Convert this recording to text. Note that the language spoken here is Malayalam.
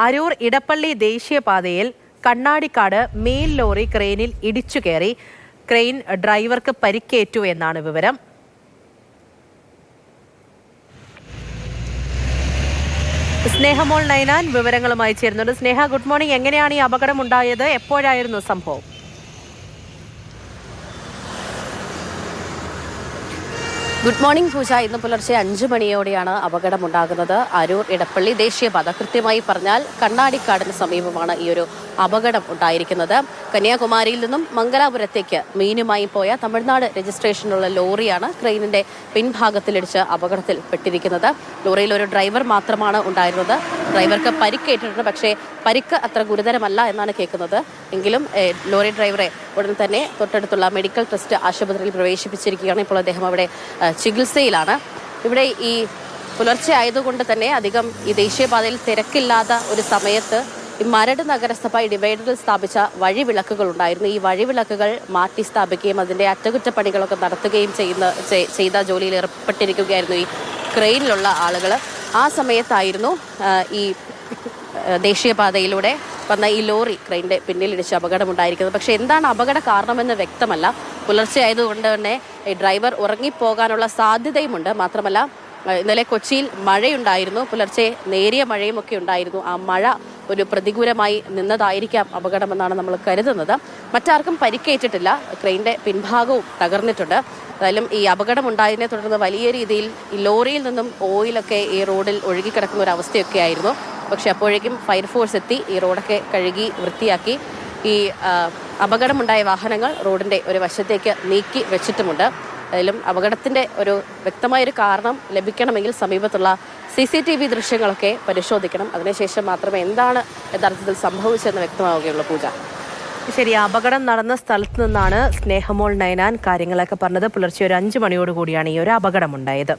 അരൂർ ഇടപ്പള്ളി ദേശീയപാതയിൽ കണ്ണാടിക്കാട് മെയിൽ ലോറി ക്രെയിനിൽ ഇടിച്ചുകയറി. ക്രെയിൻ ഡ്രൈവർക്ക് പരിക്കേറ്റു എന്നാണ് വിവരം. സ്നേഹമോൾ നൈനാൻ വിവരങ്ങളുമായി ചേരുന്നുണ്ട്. സ്നേഹ, ഗുഡ് മോർണിംഗ്. എങ്ങനെയാണ് ഈ അപകടം ഉണ്ടായത്? എപ്പോഴായിരുന്നു സംഭവം? ഗുഡ് മോർണിംഗ് പൂജ. ഇന്ന് പുലർച്ചെ 5 മണിയോടെയാണ് അപകടമുണ്ടാകുന്നത്. അരൂർ ഇടപ്പള്ളി ദേശീയപാത, കൃത്യമായി പറഞ്ഞാൽ കണ്ണാടിക്കാടിന് സമീപമാണ് ഈ ഒരു അപകടം ഉണ്ടായിരിക്കുന്നത്. കന്യാകുമാരിയിൽ നിന്നും മംഗലാപുരത്തേക്ക് മീനുമായി പോയ തമിഴ്നാട് രജിസ്ട്രേഷനുള്ള ലോറിയാണ് ക്രെയിനിന്റെ പിൻഭാഗത്തിലിടിച്ച് അപകടത്തിൽപ്പെട്ടിരിക്കുന്നത്. ലോറിയിൽ ഒരു ഡ്രൈവർ മാത്രമാണ് ഉണ്ടായിരുന്നത്. ഡ്രൈവർക്ക് പരിക്കേറ്റിട്ടുണ്ട്, പക്ഷേ പരിക്ക് അത്ര ഗുരുതരമല്ല എന്നാണ് കേൾക്കുന്നത്. എങ്കിലും ലോറി ഡ്രൈവറെ ഉടൻ തന്നെ തൊട്ടടുത്തുള്ള മെഡിക്കൽ ട്രസ്റ്റ് ആശുപത്രിയിൽ പ്രവേശിപ്പിച്ചിരിക്കുകയാണ്. ഇപ്പോൾ അദ്ദേഹം അവിടെ ചികിത്സയിലാണ്. ഇവിടെ ഈ പുലർച്ചെ ആയതുകൊണ്ട് തന്നെ അധികം ഈ ദേശീയപാതയിൽ തിരക്കില്ലാത്ത ഒരു സമയത്ത് ഈ മരട് നഗരസഭ ഡിവൈഡറിൽ സ്ഥാപിച്ച വഴിവിളക്കുകൾ ഉണ്ടായിരുന്നു. ഈ വഴിവിളക്കുകൾ മാറ്റി സ്ഥാപിക്കുകയും അതിൻ്റെ അറ്റകുറ്റപ്പണികളൊക്കെ നടത്തുകയും ചെയ്ത ജോലിയിൽ ഏർപ്പെട്ടിരിക്കുകയായിരുന്നു ഈ ക്രെയിനിലുള്ള ആളുകൾ. ആ സമയത്തായിരുന്നു ഈ ദേശീയപാതയിലൂടെ വന്ന ഈ ലോറി ക്രെയിനിന്റെ പിന്നിലിടിച്ച് അപകടമുണ്ടായിരിക്കുന്നത്. പക്ഷേ എന്താണ് അപകട കാരണമെന്ന് വ്യക്തമല്ല. പുലർച്ചെ ആയതുകൊണ്ട് തന്നെ ഈ ഡ്രൈവർ ഉറങ്ങിപ്പോകാനുള്ള സാധ്യതയുമുണ്ട്. മാത്രമല്ല, ഇന്നലെ കൊച്ചിയിൽ മഴയുണ്ടായിരുന്നു. പുലർച്ചെ നേരിയ മഴയും ഒക്കെ ഉണ്ടായിരുന്നു. ആ മഴ ഒരു പ്രതികൂലമായി നിന്നതായിരിക്കാം അപകടമെന്നാണ് നമ്മൾ കരുതുന്നത്. മറ്റാർക്കും പരിക്കേറ്റിട്ടില്ല. ക്രെയിനിന്റെ പിൻഭാഗവും തകർന്നിട്ടുണ്ട്. എന്തായാലും ഈ അപകടം ഉണ്ടായതിനെ തുടർന്ന് വലിയ രീതിയിൽ ഈ ലോറിയിൽ നിന്നും ഓയിലൊക്കെ ഈ റോഡിൽ ഒഴുകിക്കിടക്കുന്ന ഒരു അവസ്ഥയൊക്കെ ആയിരുന്നു. പക്ഷെ അപ്പോഴേക്കും ഫയർഫോഴ്സ് എത്തി ഈ റോഡൊക്കെ കഴുകി വൃത്തിയാക്കി ഈ അപകടമുണ്ടായ വാഹനങ്ങൾ റോഡിന്റെ ഒരു വശത്തേക്ക് നീക്കി വെച്ചിട്ടുമുണ്ട്. അതിലും അപകടത്തിന്റെ ഒരു വ്യക്തമായൊരു കാരണം ലഭിക്കണമെങ്കിൽ സമീപത്തുള്ള CCTV ദൃശ്യങ്ങളൊക്കെ പരിശോധിക്കണം. അതിനുശേഷം മാത്രമേ എന്താണ് യഥാർത്ഥത്തിൽ സംഭവിച്ചതെന്ന് വ്യക്തമാവുകയുള്ളൂ പൂജ. ശരി, അപകടം നടന്ന സ്ഥലത്ത് നിന്നാണ് സ്നേഹമോൾ നൈനാൻ കാര്യങ്ങളൊക്കെ പറഞ്ഞത്. പുലർച്ചെ ഒരു 5 മണിയോടുകൂടിയാണ് ഈ ഒരു അപകടമുണ്ടായത്.